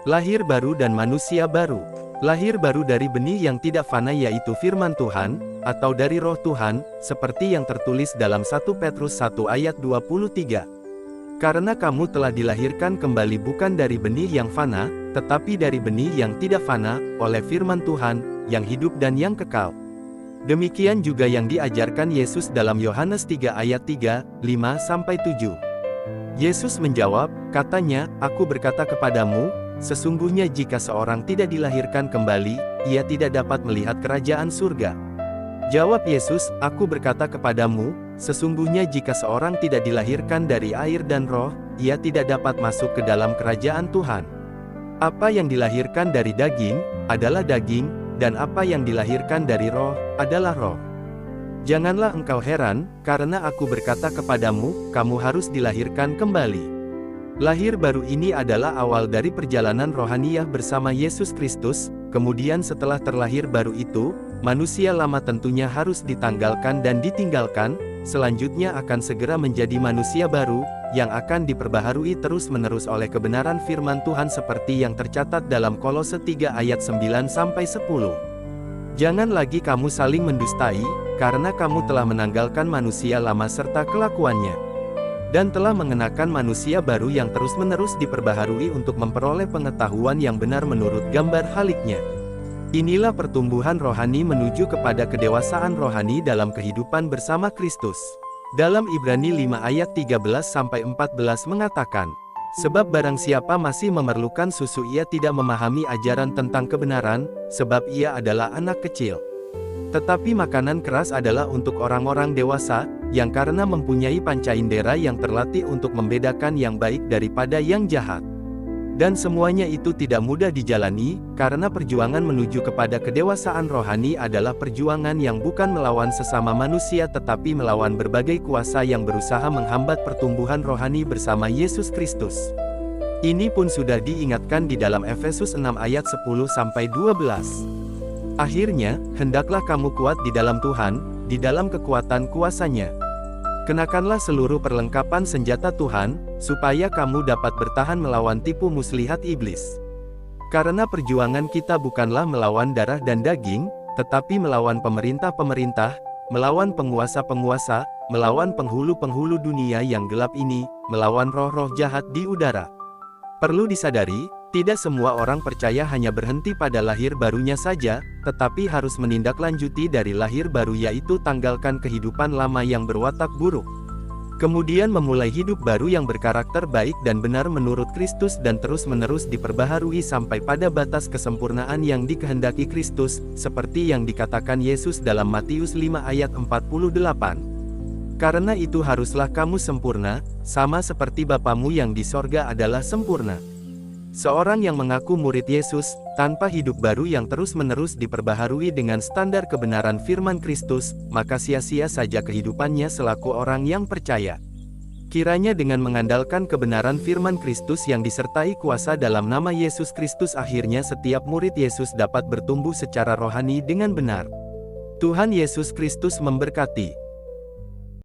Lahir baru dan manusia baru. Lahir baru dari benih yang tidak fana yaitu firman Tuhan, atau dari roh Tuhan, seperti yang tertulis dalam 1 Petrus 1 ayat 23. Karena kamu telah dilahirkan kembali bukan dari benih yang fana, tetapi dari benih yang tidak fana, oleh firman Tuhan, yang hidup dan yang kekal. Demikian juga yang diajarkan Yesus dalam Yohanes 3 ayat 3, 5-7. Yesus menjawab, katanya, "Aku berkata kepadamu, sesungguhnya jika seorang tidak dilahirkan kembali, ia tidak dapat melihat kerajaan surga." Jawab Yesus, "Aku berkata kepadamu, sesungguhnya jika seorang tidak dilahirkan dari air dan roh, ia tidak dapat masuk ke dalam kerajaan Tuhan. Apa yang dilahirkan dari daging, adalah daging, dan apa yang dilahirkan dari roh, adalah roh. Janganlah engkau heran, karena aku berkata kepadamu, kamu harus dilahirkan kembali." Lahir baru ini adalah awal dari perjalanan rohaniah bersama Yesus Kristus. Kemudian setelah terlahir baru itu, manusia lama tentunya harus ditanggalkan dan ditinggalkan, selanjutnya akan segera menjadi manusia baru, yang akan diperbaharui terus-menerus oleh kebenaran firman Tuhan seperti yang tercatat dalam Kolose 3 ayat 9-10. Jangan lagi kamu saling mendustai, karena kamu telah menanggalkan manusia lama serta kelakuannya, dan telah mengenakan manusia baru yang terus-menerus diperbaharui untuk memperoleh pengetahuan yang benar menurut gambar haliknya. Inilah pertumbuhan rohani menuju kepada kedewasaan rohani dalam kehidupan bersama Kristus. Dalam Ibrani 5 ayat 13-14 mengatakan, "Sebab barang siapa masih memerlukan susu ia tidak memahami ajaran tentang kebenaran, sebab ia adalah anak kecil. Tetapi makanan keras adalah untuk orang-orang dewasa, yang karena mempunyai panca indera yang terlatih untuk membedakan yang baik daripada yang jahat. Dan semuanya itu tidak mudah dijalani, karena perjuangan menuju kepada kedewasaan rohani adalah perjuangan yang bukan melawan sesama manusia tetapi melawan berbagai kuasa yang berusaha menghambat pertumbuhan rohani bersama Yesus Kristus." Ini pun sudah diingatkan di dalam Efesus 6 ayat 10-12. "Akhirnya, hendaklah kamu kuat di dalam Tuhan, di dalam kekuatan kuasa-Nya. Kenakanlah seluruh perlengkapan senjata Tuhan, supaya kamu dapat bertahan melawan tipu muslihat iblis. Karena perjuangan kita bukanlah melawan darah dan daging, tetapi melawan pemerintah-pemerintah, melawan penguasa-penguasa, melawan penghulu-penghulu dunia yang gelap ini, melawan roh-roh jahat di udara." Perlu disadari, tidak semua orang percaya hanya berhenti pada lahir barunya saja, tetapi harus menindaklanjuti dari lahir baru yaitu tanggalkan kehidupan lama yang berwatak buruk. Kemudian memulai hidup baru yang berkarakter baik dan benar menurut Kristus dan terus-menerus diperbaharui sampai pada batas kesempurnaan yang dikehendaki Kristus, seperti yang dikatakan Yesus dalam Matius 5 ayat 48. "Karena itu haruslah kamu sempurna, sama seperti Bapamu yang di sorga adalah sempurna." Seorang yang mengaku murid Yesus, tanpa hidup baru yang terus-menerus diperbaharui dengan standar kebenaran firman Kristus, maka sia-sia saja kehidupannya selaku orang yang percaya. Kiranya dengan mengandalkan kebenaran firman Kristus yang disertai kuasa dalam nama Yesus Kristus akhirnya setiap murid Yesus dapat bertumbuh secara rohani dengan benar. Tuhan Yesus Kristus memberkati.